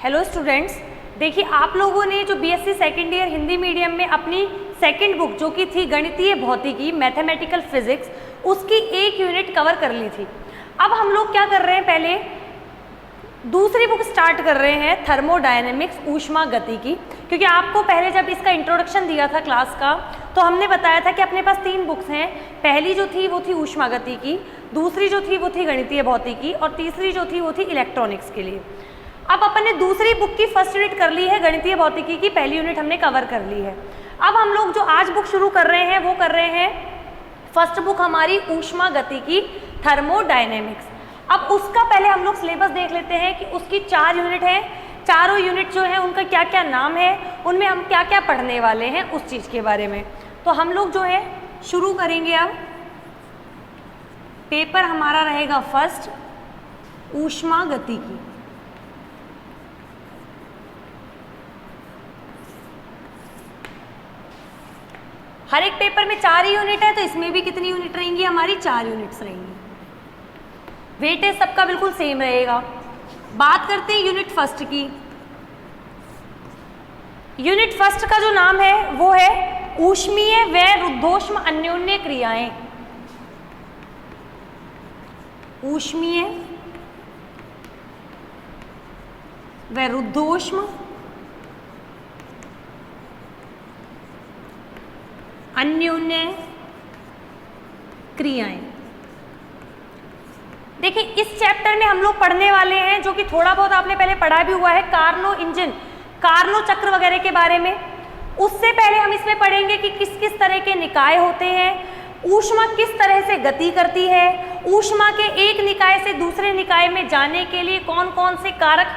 Hello students, देखिए आप लोगों ने जो BSc second year Hindi medium में अपनी सेकेंड बुक जो कि थी गणितीय भौतिकी मैथमेटिकल फिजिक्स, उसकी एक यूनिट कवर कर ली थी। अब हम लोग क्या कर रहे हैं, पहले दूसरी बुक स्टार्ट कर रहे हैं थर्मोडायनेमिक्स ऊष्मा गति की, क्योंकि आपको पहले जब इसका इंट्रोडक्शन दिया था क्लास का तो हमने बताया था कि अपने पास 3 बुक्स हैं। पहली जो थी वो थी ऊष्मा गति की, दूसरी जो थी वो थी गणितीय भौतिकी और तीसरी जो थी वो थी इलेक्ट्रॉनिक्स के लिए। अब अपन ने दूसरी बुक की फर्स्ट यूनिट कर ली है, गणितीय भौतिकी की पहली यूनिट हमने कवर कर ली है। अब हम लोग जो आज बुक शुरू कर रहे हैं वो कर रहे हैं फर्स्ट बुक हमारी ऊष्मा गति की थर्मोडायनेमिक्स। अब उसका पहले हम लोग सिलेबस देख लेते हैं कि उसकी 4 यूनिट है, चारों यूनिट जो है उनका क्या क्या नाम है, उनमें हम क्या क्या पढ़ने वाले हैं उस चीज़ के बारे में। तो हम लोग जो है शुरू करेंगे। अब पेपर हमारा रहेगा फर्स्ट ऊष्मा गति की। हर एक पेपर में 4 ही यूनिट है, तो इसमें भी कितनी यूनिट रहेंगी हमारी, 4 यूनिट्स रहेंगी। वेटेज सबका बिल्कुल सेम रहेगा। बात करते हैं यूनिट फर्स्ट की। यूनिट फर्स्ट का जो नाम है वो है ऊष्मीय व रुद्धोष्म अन्योन्य क्रियाएं। ऊष्मीय व रुद्धोष्म अन्योन्य क्रियाएं। देखिए इस चैप्टर में हम लोग पढ़ने वाले हैं, जो कि थोड़ा बहुत आपने पहले पढ़ा भी हुआ है, कार्नो इंजन, कार्नो चक्र वगैरह के बारे में। उससे पहले हम इसमें पढ़ेंगे कि किस किस तरह के निकाय होते हैं, ऊष्मा किस तरह से गति करती है, ऊष्मा के एक निकाय से दूसरे निकाय में जाने के लिए कौन कौन से कारक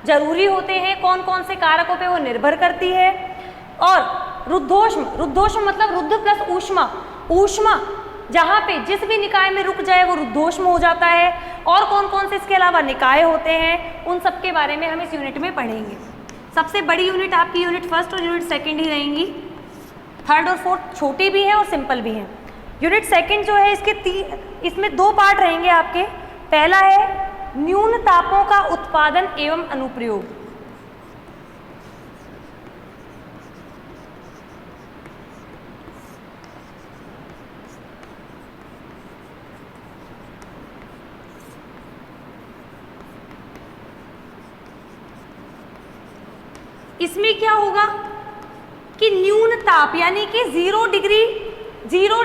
जरूरी होते हैं, कौन कौन से कारकों पे वो निर्भर करती है। और रुद्धोष्म, रुद्धोष्म मतलब रुद्ध प्लस ऊष्मा, ऊष्मा जहाँ पे जिस भी निकाय में रुक जाए वो रुद्धोष्म हो जाता है। और कौन कौन से इसके अलावा निकाय होते हैं, उन सब के बारे में हम इस यूनिट में पढ़ेंगे। सबसे बड़ी यूनिट आपकी यूनिट फर्स्ट और यूनिट सेकंड ही रहेंगी। थर्ड और फोर्थ छोटी भी है और सिंपल भी है। यूनिट सेकंड जो है इसमें 2 पार्ट रहेंगे आपके। पहला है न्यून तापों का उत्पादन एवं अनुप्रयोग। इसमें क्या होगा कि न्यून ताप यानी कि 0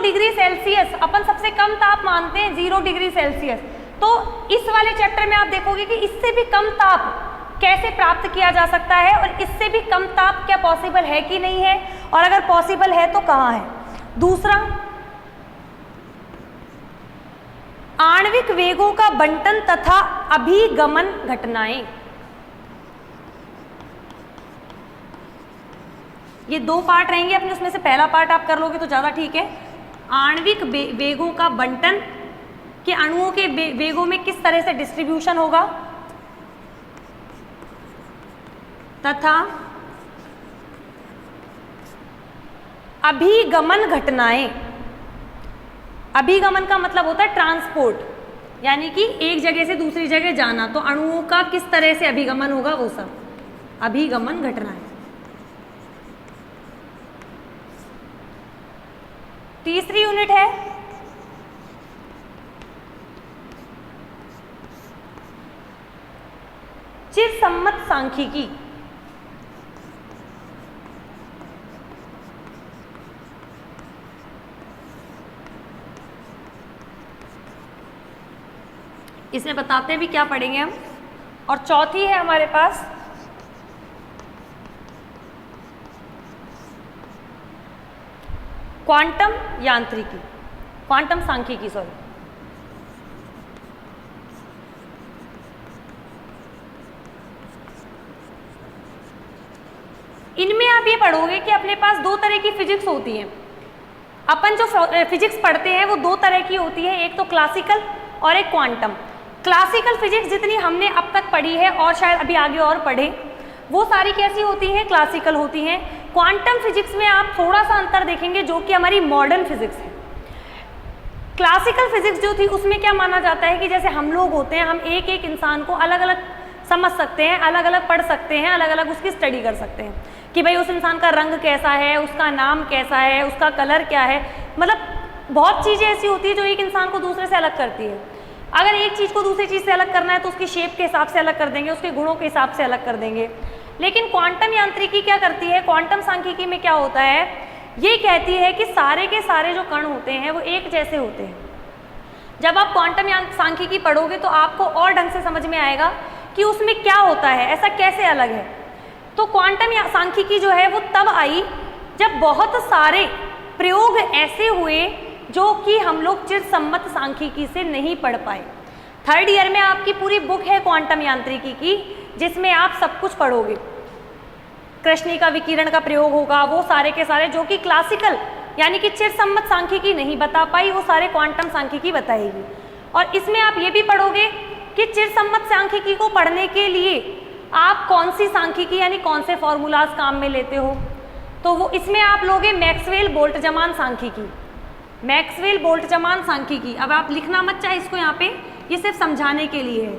डिग्री सेल्सियस, अपन सबसे कम ताप मानते हैं 0 डिग्री सेल्सियस। तो इस वाले चैप्टर में आप देखोगे कि इससे भी कम ताप कैसे प्राप्त किया जा सकता है और इससे भी कम ताप क्या पॉसिबल है कि नहीं है, और अगर पॉसिबल है तो कहाँ है। दूसरा, आणविक वेगों का बंटन तथा अभिगमन घटनाएं। ये 2 पार्ट रहेंगे अपने, उसमें से पहला पार्ट आप कर लोगे तो ज़्यादा ठीक है। आणविक वेगों का बंटन, कि अणुओं के वेगों में किस तरह से डिस्ट्रीब्यूशन होगा, तथा अभिगमन घटनाएं। अभिगमन का मतलब होता है ट्रांसपोर्ट, यानी कि एक जगह से दूसरी जगह जाना। तो अणुओं का किस तरह से अभिगमन होगा वो सब अभिगमन घटनाएं। तीसरी यूनिट है चिरसम्मत सांख्यिकी। इसमें बताते हैं भी क्या पढ़ेंगे हम। और चौथी है हमारे पास क्वांटम यांत्रिकी, क्वांटम सांख्यिकी सॉरी। इनमें आप ये पढ़ोगे कि अपने पास 2 तरह की फिजिक्स होती है। अपन जो फिजिक्स पढ़ते हैं वो 2 तरह की होती है, एक तो क्लासिकल और एक क्वांटम। क्लासिकल फिजिक्स जितनी हमने अब तक पढ़ी है और शायद अभी आगे और पढ़े, वो सारी कैसी होती हैं, क्लासिकल होती हैं। क्वांटम फिजिक्स में आप थोड़ा सा अंतर देखेंगे जो कि हमारी मॉडर्न फिजिक्स है। क्लासिकल फिजिक्स जो थी उसमें क्या माना जाता है कि जैसे हम लोग होते हैं, हम एक एक इंसान को अलग अलग समझ सकते हैं, अलग अलग पढ़ सकते हैं, अलग अलग उसकी स्टडी कर सकते हैं कि भाई उस इंसान का रंग कैसा है, उसका नाम कैसा है, उसका कलर क्या है। मतलब बहुत चीज़ें ऐसी होती है जो एक इंसान को दूसरे से अलग करती है। अगर एक चीज़ को दूसरी चीज़ से अलग करना है तो उसकी शेप के हिसाब से अलग कर देंगे, उसके गुणों के हिसाब से अलग कर देंगे। लेकिन क्वांटम यांत्रिकी क्या करती है, क्वांटम सांख्यिकी में क्या होता है, ये कहती है कि सारे के सारे जो कण होते हैं वो एक जैसे होते हैं। जब आप क्वांटम सांख्यिकी पढ़ोगे तो आपको और ढंग से समझ में आएगा कि उसमें क्या होता है, ऐसा कैसे अलग है। तो क्वांटम सांख्यिकी जो है वो तब आई जब बहुत सारे प्रयोग ऐसे हुए जो कि हम लोग चिरसम्मत सांख्यिकी से नहीं पढ़ पाए। थर्ड ईयर में आपकी पूरी बुक है क्वांटम यांत्रिकी की, जिसमें आप सब कुछ पढ़ोगे। कृष्णिका विकिरण का प्रयोग होगा, वो सारे के सारे जो कि क्लासिकल यानी कि चिरसम्मत सांख्यिकी नहीं बता पाई, वो सारे क्वांटम सांख्यिकी बताएगी। और इसमें आप ये भी पढ़ोगे कि चिरसम्मत सांख्यिकी को पढ़ने के लिए आप कौन सी सांख्यिकी यानी कौन से फॉर्मूलाज काम में लेते हो। तो वो इसमें आप लोगे मैक्सवेल बोल्ट्जमान सांख्यिकी, मैक्सवेल बोल्ट्जमान सांख्यिकी। अब आप लिखना मत चाहे इसको यहाँ पे, ये सिर्फ समझाने के लिए है।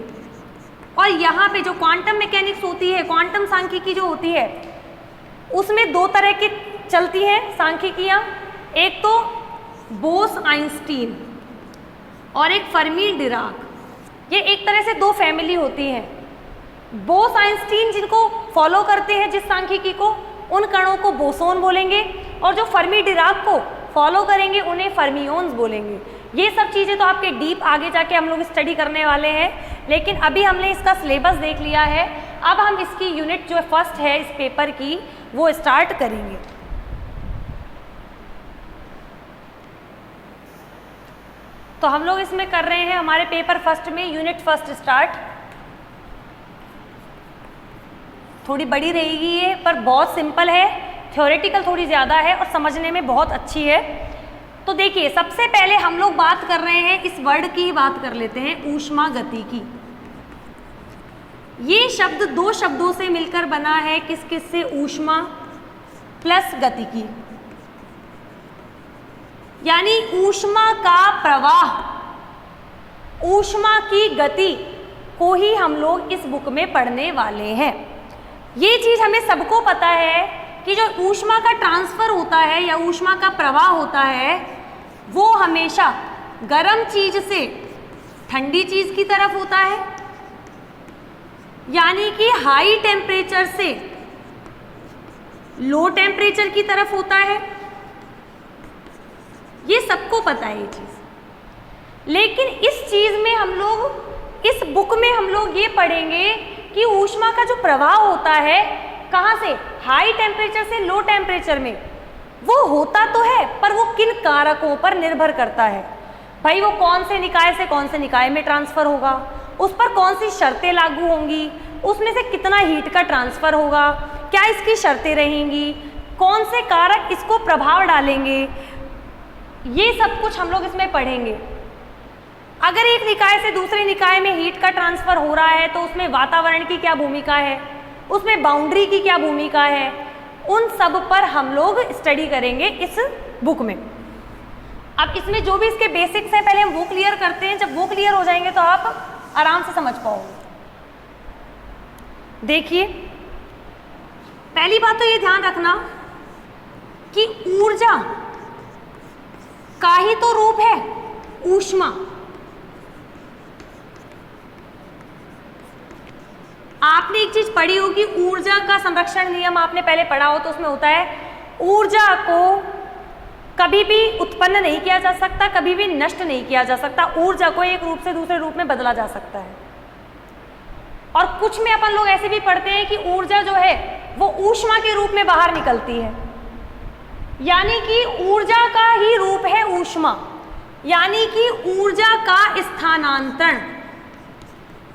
और यहाँ पे जो क्वांटम मैकेनिक्स होती है, क्वांटम सांख्यिकी जो होती है, उसमें दो तरह की चलती हैं सांख्यिकियाँ। एक तो बोस आइंस्टीन और एक फर्मी डिराक, ये एक तरह से दो फैमिली होती हैं। बोस आइंस्टीन जिनको फॉलो करते हैं जिस सांख्यिकी को, उन कणों को बोसोन बोलेंगे, और जो फर्मी डिराक को फॉलो करेंगे उन्हें फर्मियोन्स बोलेंगे। ये सब चीज़ें तो आपके डीप आगे जाके हम लोग स्टडी करने वाले हैं, लेकिन अभी हमने इसका सिलेबस देख लिया है। अब हम इसकी यूनिट जो फर्स्ट है इस पेपर की वो स्टार्ट करेंगे। तो हम लोग इसमें कर रहे हैं हमारे पेपर फर्स्ट में यूनिट फर्स्ट स्टार्ट। थोड़ी बड़ी रहेगी ये, पर बहुत सिंपल है, थ्योरेटिकल थोड़ी ज़्यादा है और समझने में बहुत अच्छी है। तो देखिए, सबसे पहले हम लोग बात कर रहे हैं, इस वर्ड की ही बात कर लेते हैं, ऊष्मा गति की। ये शब्द दो शब्दों से मिलकर बना है, किस किस से, ऊष्मा प्लस गति की, यानी ऊष्मा का प्रवाह, ऊष्मा की गति को ही हम लोग इस बुक में पढ़ने वाले हैं। ये चीज़ हमें सबको पता है कि जो ऊष्मा का ट्रांसफ़र होता है या ऊष्मा का प्रवाह होता है वो हमेशा गर्म चीज़ से ठंडी चीज़ की तरफ होता है, यानी कि हाई टेम्परेचर से लो टेम्परेचर की तरफ होता है। ये सबको पता है ये चीज़। लेकिन इस चीज़ में हम लोग, इस बुक में हम लोग ये पढ़ेंगे कि ऊष्मा का जो प्रवाह होता है कहाँ से, हाई टेम्परेचर से लो टेम्परेचर में, वो होता तो है पर वो किन कारकों पर निर्भर करता है। भाई वो कौन से निकाय से कौन से निकाय में ट्रांसफ़र होगा, उस पर कौन सी शर्तें लागू होंगी, उसमें से कितना हीट का ट्रांसफ़र होगा, क्या इसकी शर्तें रहेंगी, कौन से कारक इसको प्रभाव डालेंगे, ये सब कुछ हम लोग इसमें पढ़ेंगे। अगर एक निकाय से दूसरे निकाय में हीट का ट्रांसफ़र हो रहा है तो उसमें वातावरण की क्या भूमिका है, उसमें बाउंड्री की क्या भूमिका है, उन सब पर हम लोग स्टडी करेंगे इस बुक में। अब इसमें जो भी इसके बेसिक्स हैं पहले हम वो क्लियर करते हैं, जब वो क्लियर हो जाएंगे तो आप आराम से समझ पाओगे। देखिए, पहली बात तो ये ध्यान रखना कि ऊर्जा का ही तो रूप है ऊष्मा। आपने एक चीज पढ़ी होगी, ऊर्जा का संरक्षण नियम आपने पहले पढ़ा हो, तो उसमें होता है ऊर्जा को कभी भी उत्पन्न नहीं किया जा सकता, कभी भी नष्ट नहीं किया जा सकता। ऊर्जा को एक रूप से दूसरे रूप में बदला जा सकता है। और कुछ में अपन लोग ऐसे भी पढ़ते हैं कि ऊर्जा जो है वो ऊष्मा के रूप में बाहर निकलती है, यानी कि ऊर्जा का ही रूप है ऊष्मा, यानी कि ऊर्जा का स्थानांतरण,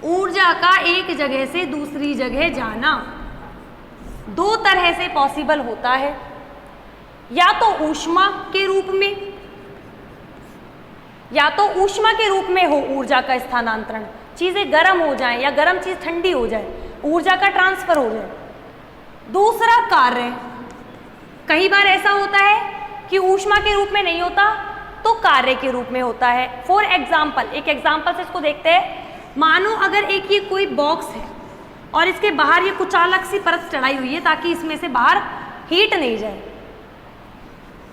ऊर्जा का एक जगह से दूसरी जगह जाना दो तरह से पॉसिबल होता है, या तो ऊष्मा के रूप में, या तो ऊष्मा के रूप में हो ऊर्जा का स्थानांतरण, चीज़ें गर्म हो जाएं या गर्म चीज़ ठंडी हो जाए, ऊर्जा का ट्रांसफर हो जाए। दूसरा कार्य, कई बार ऐसा होता है कि ऊष्मा के रूप में नहीं होता तो कार्य के रूप में होता है। फॉर एग्जाम्पल, एक एग्जाम्पल से इसको देखते हैं। मानो अगर एक ये कोई बॉक्स है, और इसके बाहर ये कुचालक सी परत चढ़ाई हुई है ताकि इसमें से बाहर हीट नहीं जाए।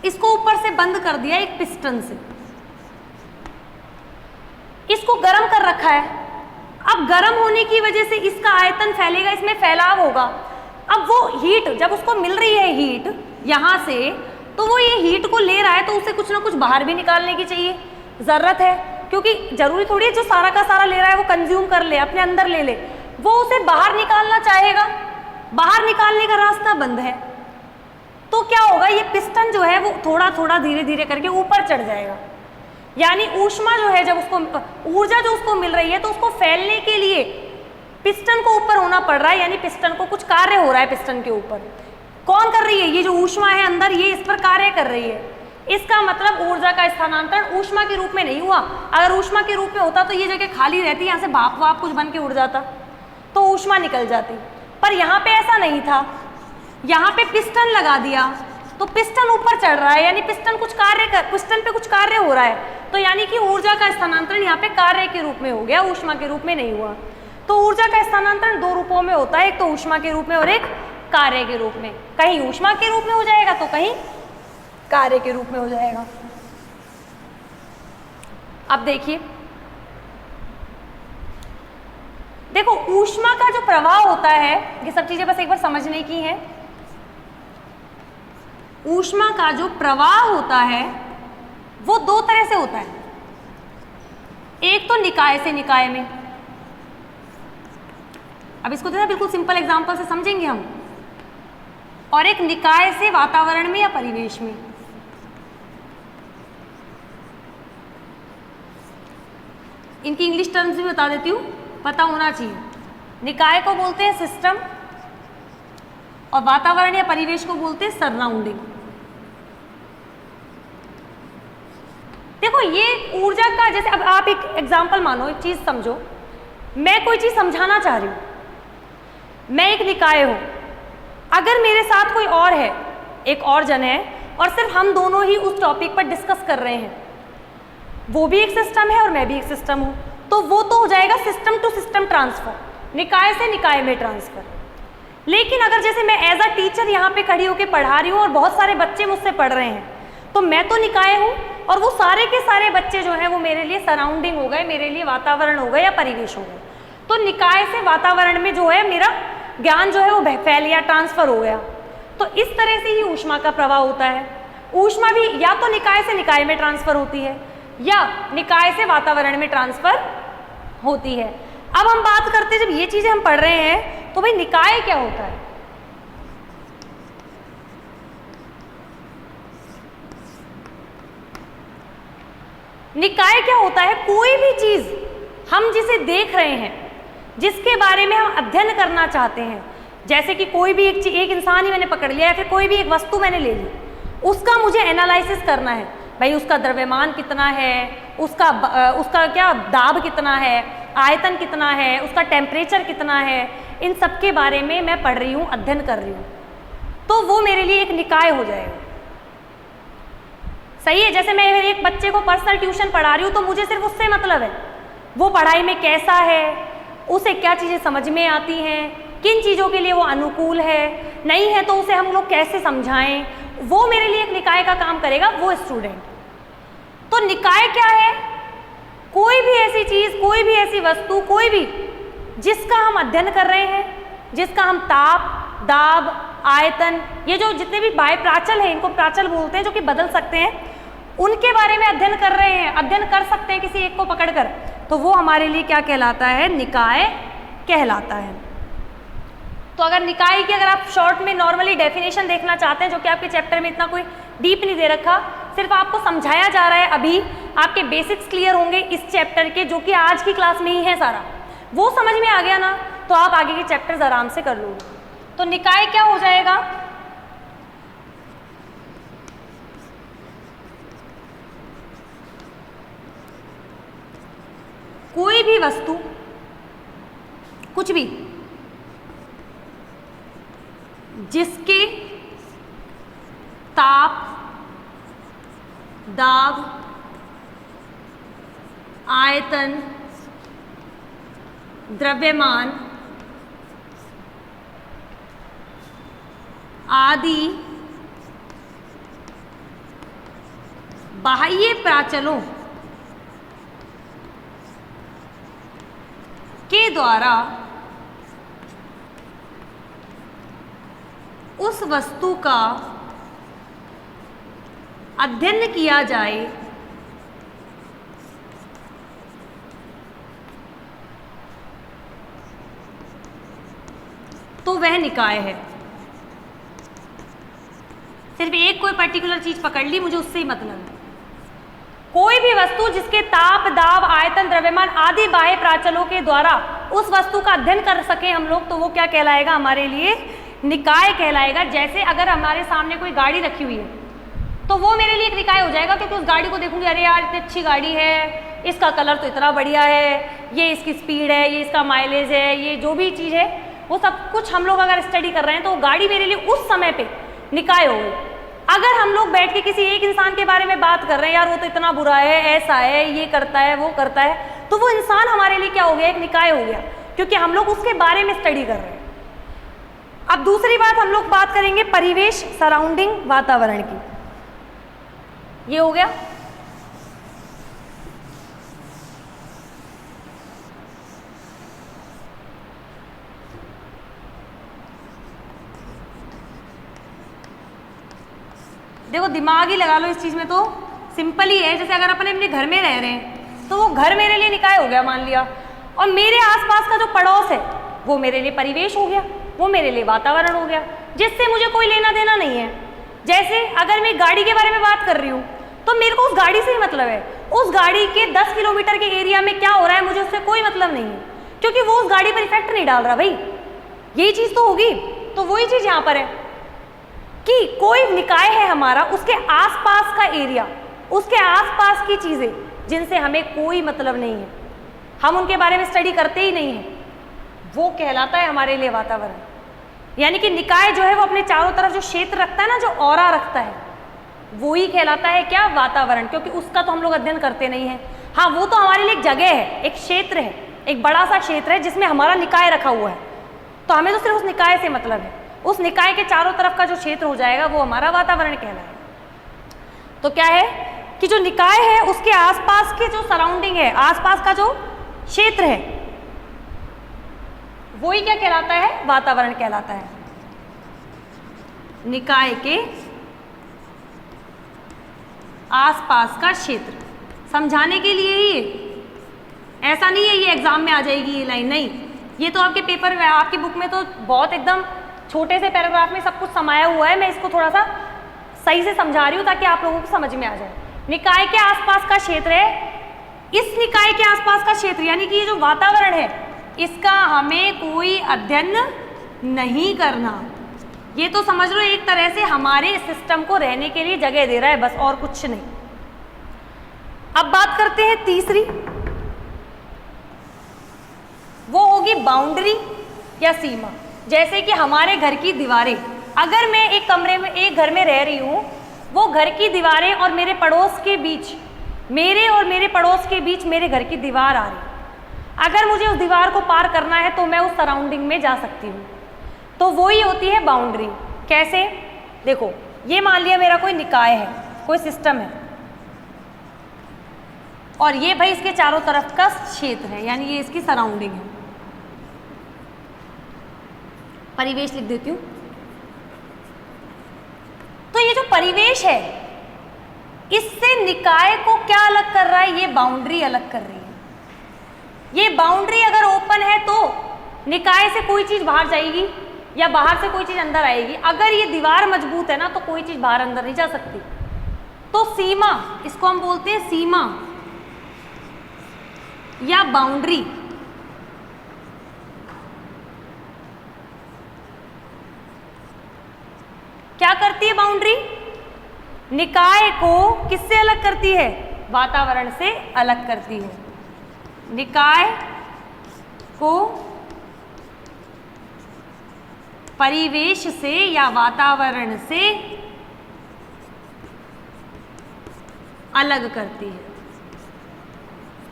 इसको ऊपर से बंद कर दिया एक पिस्टन से, इसको गर्म कर रखा है। अब गर्म होने की वजह से इसका आयतन फैलेगा, इसमें फैलाव होगा। अब वो हीट जब उसको मिल रही है हीट यहाँ से, तो वो ये हीट को ले रहा है, तो उसे कुछ ना कुछ बाहर भी निकालने की चाहिए ज़रूरत है, क्योंकि जरूरी थोड़ी है जो सारा का सारा ले रहा है वो कंज्यूम कर ले, अपने अंदर ले ले, वो उसे बाहर निकालना चाहेगा। बाहर निकालने का रास्ता बंद है, तो क्या होगा, ये पिस्टन जो है वो थोड़ा थोड़ा धीरे धीरे करके ऊपर चढ़ जाएगा। यानी ऊष्मा जो है, जब उसको ऊर्जा जो उसको मिल रही है, तो उसको फैलने के लिए पिस्टन को ऊपर होना पड़ रहा है, यानी पिस्टन को कुछ कार्य हो रहा है पिस्टन के ऊपर। कौन कर रही है, ये जो ऊष्मा है अंदर, ये इस पर कार्य कर रही है। इसका मतलब ऊर्जा का स्थानांतरण ऊष्मा के रूप में नहीं हुआ। अगर ऊष्मा के रूप में होता तो ये जगह खाली रहती, यहाँ से भाप वाप कुछ बन के उड़ जाता तो ऊष्मा निकल जाती, पर यहाँ पे ऐसा नहीं था। यहाँ पे पिस्टन लगा दिया तो पिस्टन ऊपर चढ़ रहा है, यानी पिस्टन पे कुछ कार्य हो रहा है, तो यानी कि ऊर्जा का स्थानांतरण यहाँ पे कार्य के रूप में हो गया, ऊष्मा के रूप में नहीं हुआ। तो ऊर्जा का स्थानांतरण दो रूपों में होता है, एक तो ऊष्मा के रूप में और एक कार्य के रूप में। कहीं ऊष्मा के रूप में हो जाएगा तो कहीं कार्य के रूप में हो जाएगा। अब देखिए, देखो ऊष्मा का जो प्रवाह होता है, ये सब चीजें बस एक बार समझने की है। ऊष्मा का जो प्रवाह होता है वो दो तरह से होता है, एक तो निकाय से निकाय में। अब इसको देखना बिल्कुल सिंपल एग्जांपल से समझेंगे हम, और एक निकाय से वातावरण में या परिवेश में। इनकी इंग्लिश टर्म्स भी बता देती हूँ, पता होना चाहिए। निकाय को बोलते हैं सिस्टम और वातावरण या परिवेश को बोलते हैं सराउंडिंग। देखो ये ऊर्जा का, जैसे अब आप एक एग्जांपल मानो, एक चीज समझो, मैं कोई चीज समझाना चाह रही हूं, मैं एक निकाय हूं, अगर मेरे साथ कोई और है, एक और जन है, और सिर्फ हम दोनों ही उस टॉपिक पर डिस्कस कर रहे हैं, वो भी एक सिस्टम है और मैं भी एक सिस्टम हूं, तो वो तो हो जाएगा सिस्टम टू सिस्टम ट्रांसफर, निकाय से निकाय में ट्रांसफर। लेकिन अगर जैसे मैं एज अ टीचर यहाँ पे खड़ी होकर पढ़ा रही हूँ और बहुत सारे बच्चे मुझसे पढ़ रहे हैं, तो मैं तो निकाय हूँ और वो सारे के सारे बच्चे जो हैं वो मेरे लिए सराउंडिंग हो गए, मेरे लिए वातावरण हो गए या परिवेश हो गए। तो निकाय से वातावरण में जो है मेरा ज्ञान जो है वो फैल गया, ट्रांसफर हो गया। तो इस तरह से ही ऊष्मा का प्रवाह होता है। ऊष्मा भी या तो निकाय से निकाय में ट्रांसफर होती है या निकाय से वातावरण में ट्रांसफर होती है। अब हम बात करते हैं, जब ये चीजें हम पढ़ रहे हैं तो भाई निकाय क्या होता है। निकाय क्या होता है, कोई भी चीज हम जिसे देख रहे हैं, जिसके बारे में हम अध्ययन करना चाहते हैं, जैसे कि कोई भी एक इंसान ही मैंने पकड़ लिया या फिर कोई भी एक वस्तु मैंने ले ली, उसका मुझे एनालिसिस करना है, भाई उसका द्रव्यमान कितना है, उसका क्या दाब कितना है, आयतन कितना है, उसका टेम्परेचर कितना है, इन सब के बारे में मैं पढ़ रही हूँ, अध्ययन कर रही हूँ, तो वो मेरे लिए एक निकाय हो जाएगा। सही है। जैसे मैं एक बच्चे को पर्सनल ट्यूशन पढ़ा रही हूँ तो मुझे सिर्फ उससे मतलब है, वो पढ़ाई में कैसा है, उसे क्या चीज़ें समझ में आती हैं, किन चीज़ों के लिए वो अनुकूल है, नहीं है तो उसे हम लोग कैसे समझाएं, वो मेरे लिए एक निकाय का काम करेगा, वो स्टूडेंट। तो निकाय क्या है, कोई भी ऐसी चीज़, कोई भी ऐसी वस्तु, कोई भी जिसका हम अध्ययन कर रहे हैं, जिसका हम ताप, दाब, आयतन, ये जो जितने भी बाह्य प्राचल हैं, इनको प्राचल बोलते हैं, जो कि बदल सकते हैं, उनके बारे में अध्ययन कर रहे हैं, अध्ययन कर सकते हैं किसी एक को पकड़कर, तो वो हमारे लिए क्या कहलाता है, निकाय कहलाता है। तो अगर निकाय की अगर आप शॉर्ट में नॉर्मली डेफिनेशन देखना चाहते हैं, जो कि आपके चैप्टर में इतना कोई डीप नहीं दे रखा, सिर्फ आपको समझाया जा रहा है, अभी आपके बेसिक्स क्लियर होंगे इस चैप्टर के, जो कि आज की क्लास में ही है सारा, वो समझ में आ गया ना, तो आप आगे के चैप्टर्स आराम से कर लोगे। तो निकाय क्या हो जाएगा, कोई भी वस्तु, कुछ भी जिसके ताप, दाब, आयतन, द्रव्यमान आदि बाह्य प्राचलों के द्वारा उस वस्तु का अध्ययन किया जाए तो वह निकाय है। सिर्फ एक कोई पर्टिकुलर चीज पकड़ ली, मुझे उससे ही मतलब है। कोई भी वस्तु जिसके ताप, दाब, आयतन, द्रव्यमान आदि बाह्य प्राचलों के द्वारा उस वस्तु का अध्ययन कर सके हम लोग, तो वो क्या कहलाएगा? हमारे लिए निकाय कहलाएगा। जैसे अगर हमारे सामने कोई गाड़ी रखी हुई है तो वो मेरे लिए एक निकाय हो जाएगा, क्योंकि उस गाड़ी को देखूंगी, अरे यार इतनी अच्छी गाड़ी है, इसका कलर तो इतना बढ़िया है, ये इसकी स्पीड है, ये इसका माइलेज है, ये जो भी चीज़ है वो सब कुछ हम लोग अगर स्टडी कर रहे हैं तो वो गाड़ी मेरे लिए उस समय पे निकाय हो गई। अगर हम लोग बैठ के किसी एक इंसान के बारे में बात कर रहे हैं, यार वो तो इतना बुरा है, ऐसा है, ये करता है, वो करता है, तो वो इंसान हमारे लिए क्या हो गया? एक निकाय हो गया, क्योंकि हम लोग उसके बारे में स्टडी कर रहे हैं। अब दूसरी बात हम लोग बात करेंगे परिवेश, सराउंडिंग, वातावरण की। ये हो गया। देखो दिमाग ही लगा लो इस चीज में, तो सिंपल ही है। जैसे अगर अपने घर में रह रहे हैं तो वो घर मेरे लिए निकाय हो गया मान लिया, और मेरे आसपास का जो पड़ोस है वो मेरे लिए परिवेश हो गया, वो मेरे लिए वातावरण हो गया, जिससे मुझे कोई लेना देना नहीं है। जैसे अगर मैं गाड़ी के बारे में बात कर रही हूँ तो मेरे को उस गाड़ी से ही मतलब है। उस गाड़ी के 10 किलोमीटर के एरिया में क्या हो रहा है मुझे उससे कोई मतलब नहीं है, क्योंकि वो उस गाड़ी पर इफेक्ट नहीं डाल रहा। भाई यही चीज तो होगी। तो वही चीज यहाँ पर है कि कोई निकाय है हमारा, उसके आसपास का एरिया, उसके आसपास की चीजें जिनसे हमें कोई मतलब नहीं है, हम उनके बारे में स्टडी करते ही नहीं है, वो कहलाता है हमारे लिए वातावरण। यानी कि निकाय जो है वो अपने चारों तरफ जो क्षेत्र रखता है ना, जो ऑरा रखता है, वो ही कहलाता है क्या? वातावरण। क्योंकि उसका तो हम लोग अध्ययन करते नहीं है। हाँ, वो तो हमारे लिए एक जगह है, एक क्षेत्र है, एक बड़ा सा क्षेत्र है जिसमें हमारा निकाय रखा हुआ है, तो हमें तो सिर्फ उस निकाय से मतलब है। उस निकाय के चारों तरफ का जो क्षेत्र हो जाएगा वो हमारा वातावरण कहलाएगा। तो क्या है कि जो निकाय है उसके आसपास के जो सराउंडिंग है, आसपास का जो क्षेत्र है, वो ही क्या कहलाता है? वातावरण कहलाता है। निकाय के आसपास का क्षेत्र समझाने के लिए ही, ऐसा नहीं है ये एग्जाम में आ जाएगी ये लाइन, नहीं, ये तो आपके पेपर में, आपकी बुक में तो बहुत एकदम छोटे से पैराग्राफ में सब कुछ समाया हुआ है। मैं इसको थोड़ा सा सही से समझा रही हूँ ताकि आप लोगों को समझ में आ जाए। निकाय के आसपास का क्षेत्र है, इस निकाय के आसपास का क्षेत्र यानी कि ये जो वातावरण है इसका हमें कोई अध्ययन नहीं करना। ये तो समझ लो एक तरह से हमारे सिस्टम को रहने के लिए जगह दे रहा है, बस, और कुछ नहीं। अब बात करते हैं तीसरी, वो होगी बाउंड्री या सीमा। जैसे कि हमारे घर की दीवारें, अगर मैं एक कमरे में, एक घर में रह रही हूँ, वो घर की दीवारें और मेरे पड़ोस के बीच, मेरे और मेरे पड़ोस के बीच मेरे घर की दीवार आ रही, अगर मुझे उस दीवार को पार करना है तो मैं उस सराउंडिंग में जा सकती हूँ, तो वो ही होती है बाउंड्री। कैसे? देखो, ये मान लिया मेरा कोई निकाय है, कोई सिस्टम है, और ये भाई इसके चारों तरफ का क्षेत्र है, यानी ये इसकी सराउंडिंग है। परिवेश लिख देती हूँ। तो ये जो परिवेश है इससे निकाय को क्या अलग कर रहा है? ये बाउंड्री अलग कर रही है। ये बाउंड्री अगर ओपन है तो निकाय से कोई चीज बाहर जाएगी या बाहर से कोई चीज अंदर आएगी। अगर ये दीवार मजबूत है ना तो कोई चीज बाहर अंदर नहीं जा सकती। तो सीमा, इसको हम बोलते हैं सीमा या बाउंड्री। क्या करती है बाउंड्री? निकाय को किससे अलग करती है? वातावरण से अलग करती है। निकाय को परिवेश से या वातावरण से अलग करती है।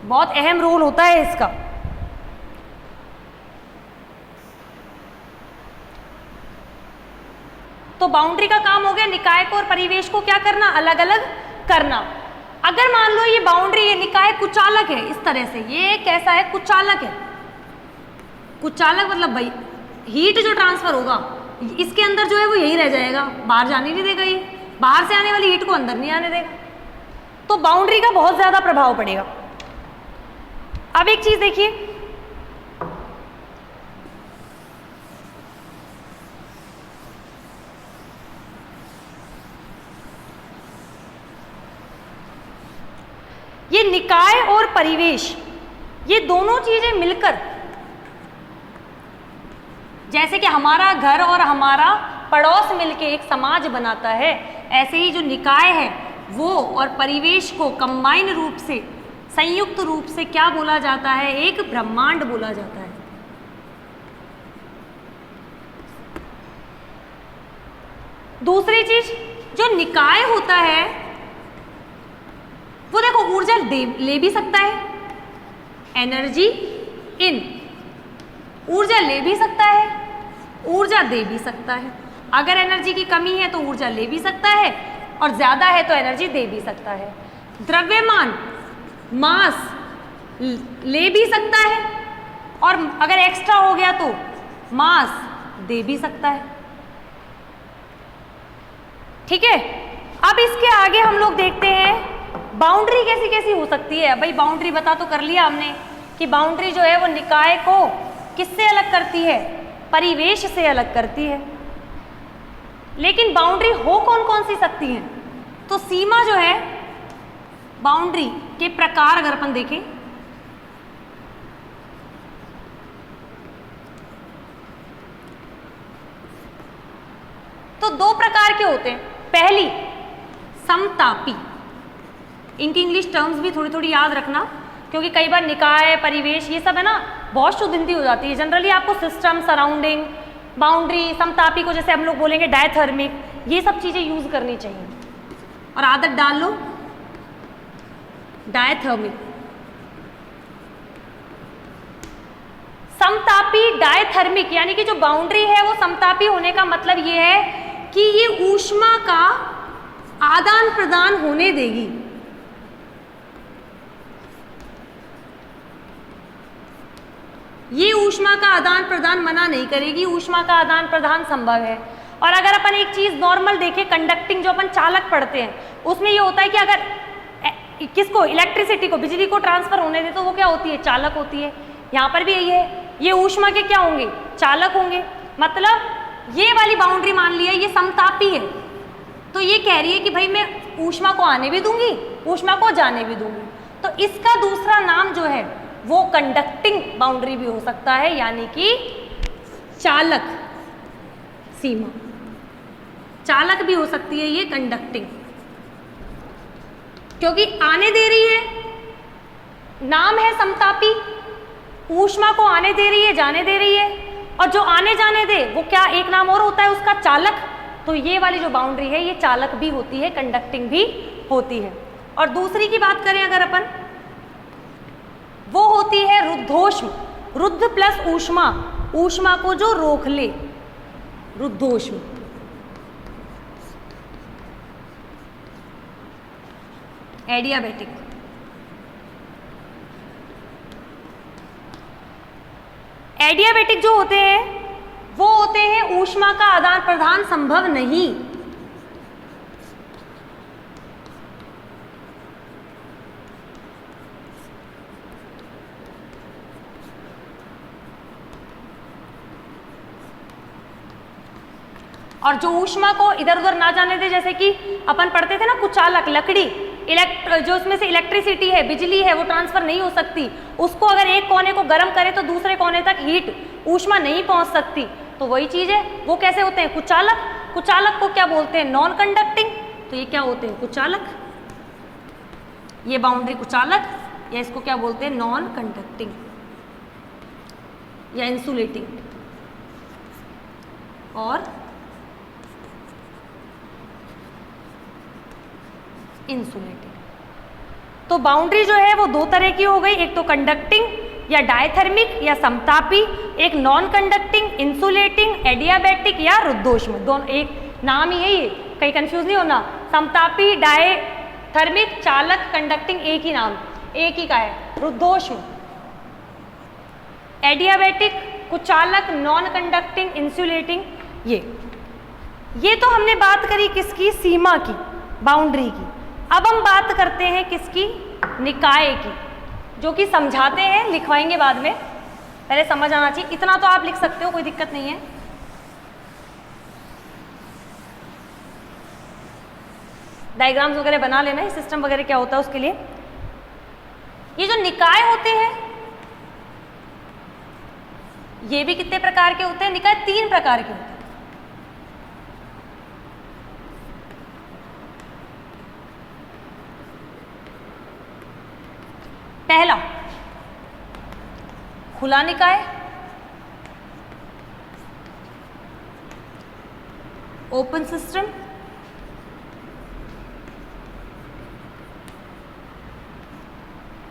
बहुत अहम रोल होता है इसका। तो बाउंड्री का काम हो गया निकाय को और परिवेश को क्या करना, अलग अलग करना। अगर मान लो ये बाउंड्री, ये निकाय कुचालक है, इस तरह से ये कैसा है, कुचालक है। कुचालक मतलब भाई हीट जो ट्रांसफर होगा इसके अंदर जो है वो यही रह जाएगा, बाहर जाने नहीं देगा, ये बाहर से आने वाली हीट को अंदर नहीं आने देगा, तो बाउंड्री का बहुत ज्यादा प्रभाव पड़ेगा। अब एक चीज देखिए, ये निकाय और परिवेश, ये दोनों चीजें मिलकर, जैसे कि हमारा घर और हमारा पड़ोस मिलके एक समाज बनाता है, ऐसे ही जो निकाय है वो और परिवेश को कंबाइन रूप से, संयुक्त रूप से क्या बोला जाता है, एक ब्रह्मांड बोला जाता है। दूसरी चीज, जो निकाय होता है वो देखो ऊर्जा ले भी सकता है, एनर्जी इन, ऊर्जा ले भी सकता है, ऊर्जा दे भी सकता है। अगर एनर्जी की कमी है तो ऊर्जा ले भी सकता है और ज्यादा है तो एनर्जी दे भी सकता है। द्रव्यमान, मास ले भी सकता है और अगर एक्स्ट्रा हो गया तो मास दे भी सकता है। ठीक है, अब इसके आगे हम लोग देखते हैं बाउंड्री कैसी कैसी हो सकती है। भाई बाउंड्री बता तो कर लिया हमने कि बाउंड्री जो है वो निकाय को किससे अलग करती है, परिवेश से अलग करती है। लेकिन बाउंड्री हो कौन कौन सी सकती है, तो सीमा जो है, बाउंड्री के प्रकार अगर अपन देखें तो दो प्रकार के होते हैं। पहली समतापी, इनकी इंग्लिश टर्म्स भी थोड़ी थोड़ी याद रखना, क्योंकि कई बार निकाय, परिवेश, ये सब है ना बहुत शुद्ध हिंदी हो जाती है। जनरली आपको सिस्टम, सराउंडिंग, बाउंड्री, समतापी को जैसे हम लोग बोलेंगे डायथर्मिक, ये सब चीजें यूज करनी चाहिए और आदत डाल लो डायथर्मिक। समतापी, डायथर्मिक, यानी कि जो बाउंड्री है वो समतापी होने का मतलब ये है कि ये ऊष्मा का आदान प्रदान होने देगी। ये ऊष्मा का आदान प्रदान मना नहीं करेगी, ऊष्मा का आदान प्रदान संभव है। और अगर अपन एक चीज नॉर्मल देखें, कंडक्टिंग जो अपन चालक पढ़ते हैं उसमें ये होता है कि अगर किसको, इलेक्ट्रिसिटी को, बिजली को ट्रांसफर होने दे तो वो क्या होती है, चालक होती है। यहाँ पर भी यही है, ये ऊष्मा के क्या होंगे, चालक होंगे। मतलब ये वाली बाउंड्री मान लिया ये समतापी है, तो ये कह रही है कि भाई मैं ऊष्मा को आने भी दूंगी, ऊष्मा को जाने भी दूंगी। तो इसका दूसरा नाम जो है वो कंडक्टिंग बाउंड्री भी हो सकता है, यानी कि चालक सीमा, चालक भी हो सकती है ये कंडक्टिंग, क्योंकि आने दे रही है, नाम है समतापी, ऊष्मा को आने दे रही है, जाने दे रही है, और जो आने जाने दे वो क्या एक नाम और होता है उसका, चालक। तो ये वाली जो बाउंड्री है ये चालक भी होती है, कंडक्टिंग भी होती है। और दूसरी की बात करें अगर अपन, वो होती है रुद्धोष्म, रुद्ध प्लस ऊष्मा, ऊष्मा को जो रोक ले, रुद्धोष्म। एडियाबैटिक, एडियाबैटिक जो होते हैं वो होते हैं ऊष्मा का आदान प्रदान संभव नहीं। और जो ऊष्मा को इधर उधर ना जाने दे, जैसे कि अपन पढ़ते थे ना कुचालक, लकड़ी, जो उसमें से इलेक्ट्रिसिटी है, बिजली है, वो ट्रांसफर नहीं हो सकती, उसको अगर एक कोने को गर्म करे तो दूसरे कोने तक हीट, ऊष्मा नहीं पहुंच सकती। तो वही चीज है, वो कैसे होते हैं, कुचालक। कुचालक को क्या बोलते हैं, नॉन कंडक्टिंग। तो ये क्या होते हैं, कुचालक, ये बाउंड्री कुचालक, या इसको क्या बोलते हैं, नॉन कंडक्टिंग या इंसुलेटिंग। और इंसुलेटिंग। तो बाउंड्री जो है वो दो तरह की हो गई, एक तो कंडक्टिंग या डायथर्मिक या समतापी, एक नॉन कंडक्टिंग, इंसुलेटिंग, एडियाबैटिक या रुद्धोष्म। दोनों एक नाम ही है ये, कहीं कंफ्यूज नहीं होना। समतापी, डायथर्मिक, चालक, कंडक्टिंग, एक ही नाम, एक ही का है। रुद्धोष्म, एडियाबैटिक, कुचालक, नॉन कंडक्टिंग, इंसुलेटिंग। ये तो हमने बात करी किसकी, सीमा की, बाउंड्री की। अब हम बात करते हैं किसकी, निकाय की, जो कि समझाते हैं, लिखवाएंगे बाद में, पहले समझ आना चाहिए। इतना तो आप लिख सकते हो, कोई दिक्कत नहीं है। डायग्राम्स वगैरह बना लेना है, सिस्टम वगैरह क्या होता है उसके लिए। ये जो निकाय होते हैं ये भी कितने प्रकार के होते हैं, निकाय 3 प्रकार के होते हैं। पहला खुला निकाय, ओपन सिस्टम,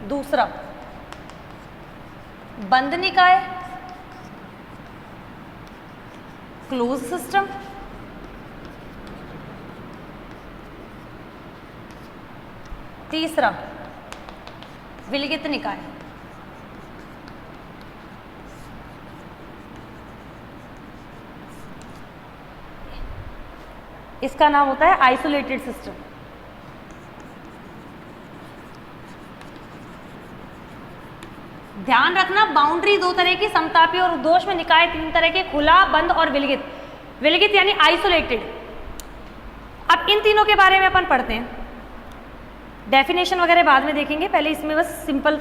दूसरा बंद निकाय, क्लोज सिस्टम, तीसरा विलगित निकाय। इसका नाम होता है आइसोलेटेड सिस्टम। ध्यान रखना, बाउंड्री 2 तरह की, समतापी और रुद्धोष्म, निकाय 3 तरह के, खुला, बंद और विलगित। विलगित यानी आइसोलेटेड। अब इन तीनों के बारे में अपन पढ़ते हैं, डेफिनेशन वगैरह बाद में देखेंगे, पहले इसमें बस सिंपल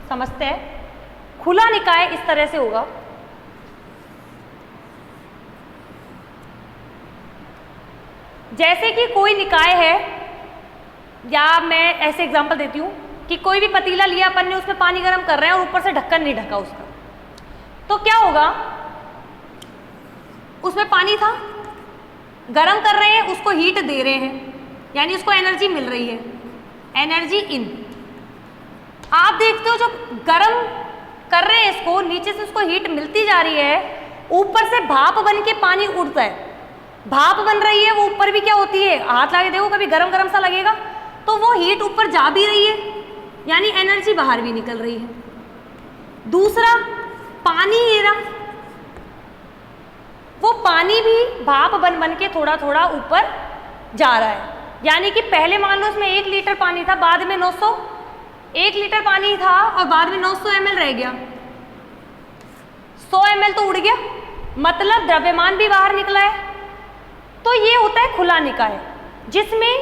समझते हैं। खुला निकाय इस तरह से होगा, जैसे कि कोई निकाय है, या मैं ऐसे एग्जांपल देती हूं कि कोई भी पतीला लिया अपन ने, उसमें पानी गर्म कर रहे हैं और ऊपर से ढक्कन नहीं ढका उसका, तो क्या होगा, उसमें पानी था, गर्म कर रहे हैं, उसको हीट दे रहे हैं, यानी उसको एनर्जी मिल रही है, एनर्जी इन। आप देखते हो जो गर्म कर रहे हैं इसको, नीचे से उसको हीट मिलती जा रही है, ऊपर से भाप बन के पानी उड़ता है, भाप बन रही है, वो ऊपर भी क्या होती है, हाथ लगा के देखो, कभी गरम गरम सा लगेगा, तो वो हीट ऊपर जा भी रही है, यानी एनर्जी बाहर भी निकल रही है। दूसरा पानी ये रहा, वो पानी भी भाप बन बन के थोड़ा थोड़ा ऊपर जा रहा है, यानी कि पहले मान लो उसमें 1 लीटर पानी था, बाद में 900, 1 लीटर पानी था और बाद में 900 ml रह गया, 100 ml तो उड़ गया, मतलब द्रव्यमान भी बाहर निकला है। तो ये होता है खुला निकाय, जिसमें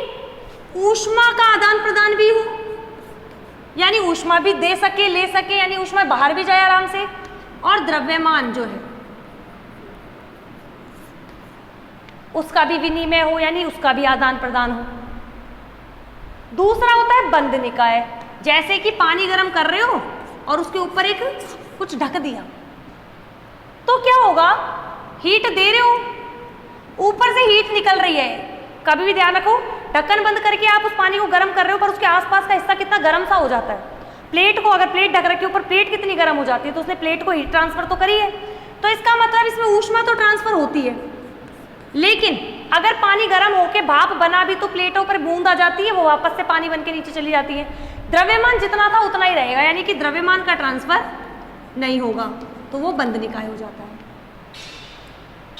ऊष्मा का आदान प्रदान भी हो, यानी ऊष्मा भी दे सके, ले सके, यानी ऊष्मा बाहर भी जाए आराम से, और द्रव्यमान जो है उसका भी विनिमय हो, यानी उसका भी आदान प्रदान हो। दूसरा होता है बंद निकाय, जैसे कि पानी गर्म कर रहे हो और उसके ऊपर एक कुछ ढक दिया, तो क्या होगा, हीट दे रहे हो, ऊपर से हीट निकल रही है। कभी भी ध्यान रखो, ढक्कन बंद करके आप उस पानी को गर्म कर रहे हो, पर उसके आसपास का हिस्सा कितना गर्म सा हो जाता है। प्लेट को अगर प्लेट ढक रखी ऊपर, प्लेट कितनी गर्म हो जाती है, तो उसने प्लेट को हीट ट्रांसफर तो करी है, तो इसका मतलब इसमें ऊष्मा तो ट्रांसफर होती है, लेकिन अगर पानी गर्म होके भाप बना भी तो प्लेटों पर बूंद आ जाती है, वो वापस से पानी बन के नीचे चली जाती है। द्रव्यमान जितना था उतना ही रहेगा, यानी कि द्रव्यमान का ट्रांसफर नहीं होगा, तो वो बंद निकाय हो जाता है।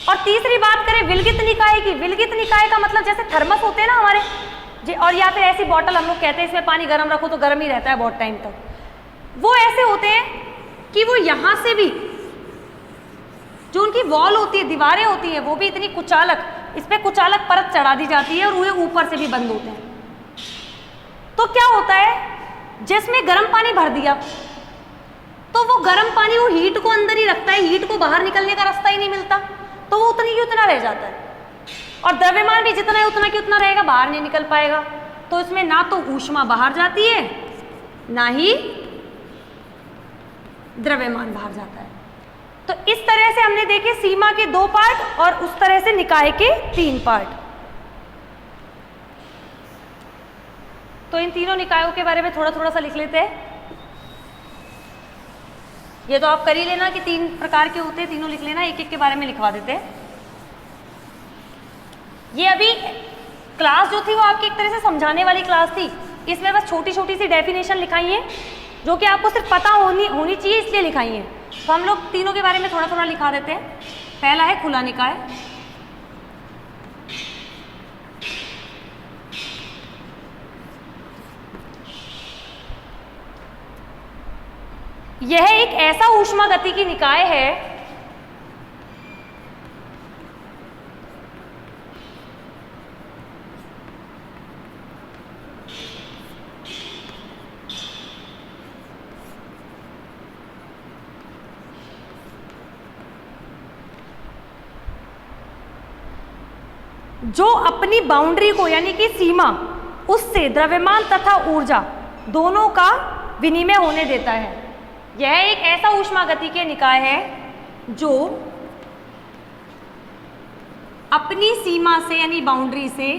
और तीसरी बात करें विलगित निकाय की, विलगित निकाय का मतलब जैसे थर्मस होते हैं ना हमारे, और या फिर ऐसी बॉटल हम लोग कहते हैं इसमें पानी गर्म रखो तो गर्म ही रहता है बहुत टाइम तक, वो ऐसे होते हैं कि वो यहां से भी जो उनकी वॉल होती है, दीवारें होती है, वो भी इतनी कुचालक, इस पर कुचालक परत चढ़ा दी जाती है और वो ऊपर से भी बंद होते हैं। तो क्या होता है, जिसमें गर्म पानी भर दिया तो वो गर्म पानी वो हीट को अंदर ही रखता है, हीट को बाहर निकलने का रास्ता ही नहीं मिलता, तो वो उतनी की उतना रह जाता है, और द्रव्यमान भी जितना है उतना की उतना रहेगा, बाहर नहीं निकल पाएगा। तो इसमें ना तो ऊष्मा बाहर जाती है, ना ही द्रव्यमान बाहर जाता है। तो इस तरह से हमने देखे सीमा के 2 पार्ट और उस तरह से निकाय के 3 पार्ट। तो इन तीनों निकायों के बारे में थोड़ा थोड़ा सा लिख लेते हैं। ये तो आप कर ही लेना कि 3 प्रकार के होते हैं, तीनों लिख लेना, एक एक के बारे में लिखवा देते हैं। ये अभी क्लास जो थी वो आपकी एक तरह से समझाने वाली क्लास थी, इसमें बस छोटी छोटी सी डेफिनेशन लिखाई है जो कि आपको सिर्फ पता होनी चाहिए, इसलिए लिखाई है। तो हम लोग तीनों के बारे में थोड़ा थोड़ा लिखा देते हैं। पहला है खुला निकाय, यह एक ऐसा ऊष्मागतिकी निकाय है जो अपनी बाउंड्री को यानी कि सीमा उससे द्रव्यमान तथा ऊर्जा दोनों का विनिमय होने देता है। यह एक ऐसा ऊष्मागतिकीय निकाय है जो अपनी सीमा से यानी बाउंड्री से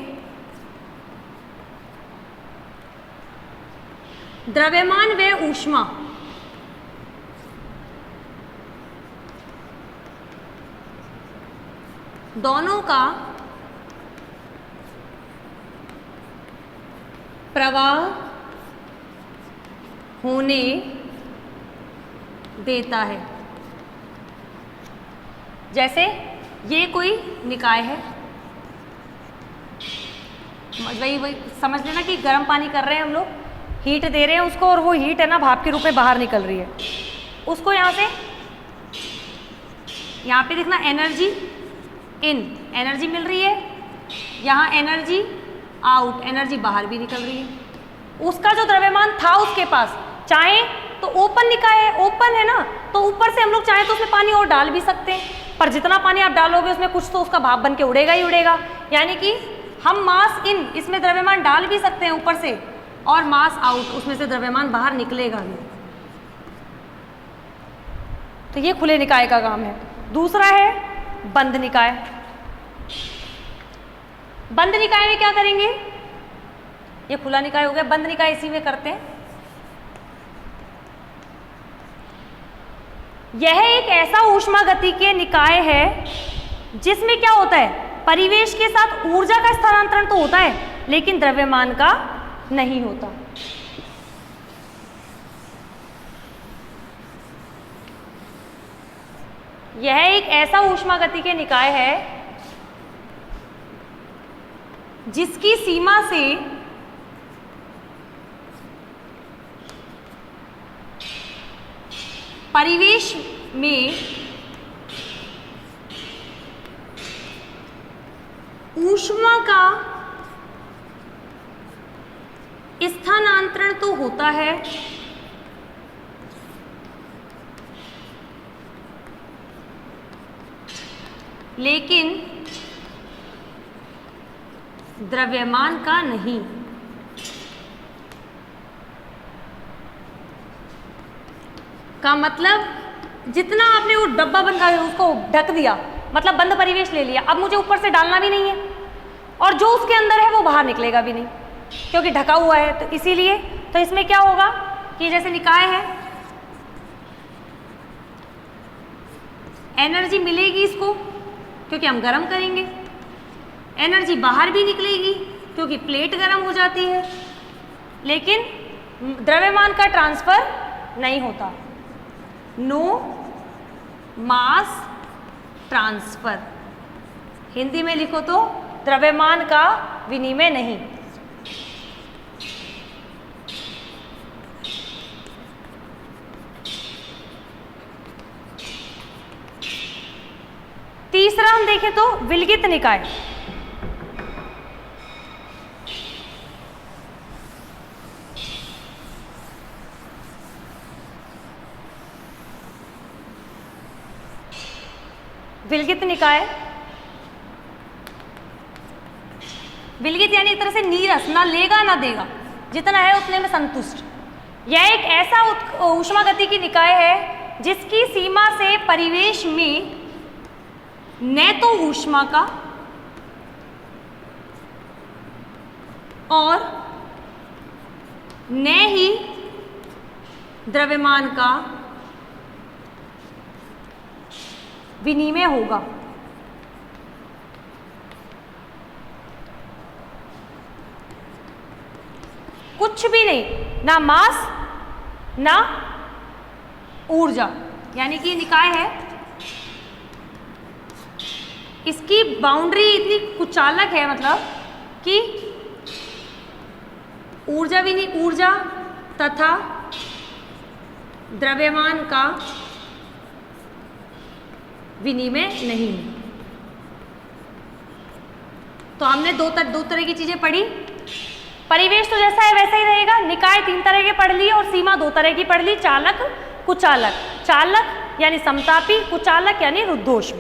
द्रव्यमान व ऊष्मा दोनों का प्रवाह होने देता है। जैसे ये कोई निकाय है, वही समझ लेना कि गर्म पानी कर रहे हैं हम लोग, हीट दे रहे हैं उसको, और वो हीट है ना भाप के रूप में बाहर निकल रही है। उसको यहाँ से यहाँ पे देखना एनर्जी इन, एनर्जी मिल रही है, यहाँ एनर्जी आउट, एनर्जी बाहर भी निकल रही है। उसका जो द्रव्यमान था उसके पास, चाहे तो ओपन निकाय है, ओपन है ना, तो ऊपर से हम लोग चाहे तो उसमें पानी और डाल भी सकते हैं, पर जितना पानी आप डालोगे उसमें कुछ तो उसका भाप बन के उड़ेगा ही उड़ेगा। यानी कि हम मास इन, इसमें द्रव्यमान डाल भी सकते हैं ऊपर से, और मास आउट, उसमें से द्रव्यमान बाहर निकलेगा भी। तो ये खुले निकाय का काम है। दूसरा है बंद निकाय। बंद निकाय में क्या करेंगे, ये खुला निकाय हो गया, बंद निकाय इसी में करते हैं। यह एक ऐसा ऊष्मागतिकीय निकाय है जिसमें क्या होता है, परिवेश के साथ ऊर्जा का स्थानांतरण तो होता है लेकिन द्रव्यमान का नहीं होता। यह एक ऐसा ऊष्मागतिकीय निकाय है जिसकी सीमा से परिवेश में ऊष्मा का स्थानांतरण तो होता है लेकिन द्रव्यमान का नहीं। का मतलब जितना आपने वो डब्बा बंद कर उसको ढक दिया, मतलब बंद परिवेश ले लिया, अब मुझे ऊपर से डालना भी नहीं है, और जो उसके अंदर है वो बाहर निकलेगा भी नहीं क्योंकि ढका हुआ है। तो इसीलिए तो इसमें क्या होगा कि जैसे निकाय है, एनर्जी मिलेगी इसको क्योंकि हम गर्म करेंगे, एनर्जी बाहर भी निकलेगी क्योंकि प्लेट गर्म हो जाती है, लेकिन द्रव्यमान का ट्रांसफर नहीं होता। नो मास ट्रांसफर, हिंदी में लिखो तो द्रव्यमान का विनिमय नहीं। तीसरा हम देखें तो विलगित निकाय। विलगित निकाय, विलगित यानी एक तरह से नीरस, ना लेगा ना देगा, जितना है उतने में संतुष्ट। यह एक ऐसा ऊष्मागतिकी निकाय है जिसकी सीमा से परिवेश में न तो ऊष्मा का और न ही द्रव्यमान का विनिमय होगा। कुछ भी नहीं, ना मास ना ऊर्जा, यानी कि निकाय है, इसकी बाउंड्री इतनी कुचालक है, मतलब कि ऊर्जा भी नहीं, ऊर्जा तथा द्रव्यमान का विनिमय नहीं है। तो हमने दो तरह की चीजें पढ़ी। परिवेश तो जैसा है वैसा ही रहेगा, निकाय 3 तरह के पढ़ लिए और सीमा 2 तरह की पढ़ ली, चालक कुचालक। चालक यानी समतापी, कुचालक यानी रुद्धोष्म।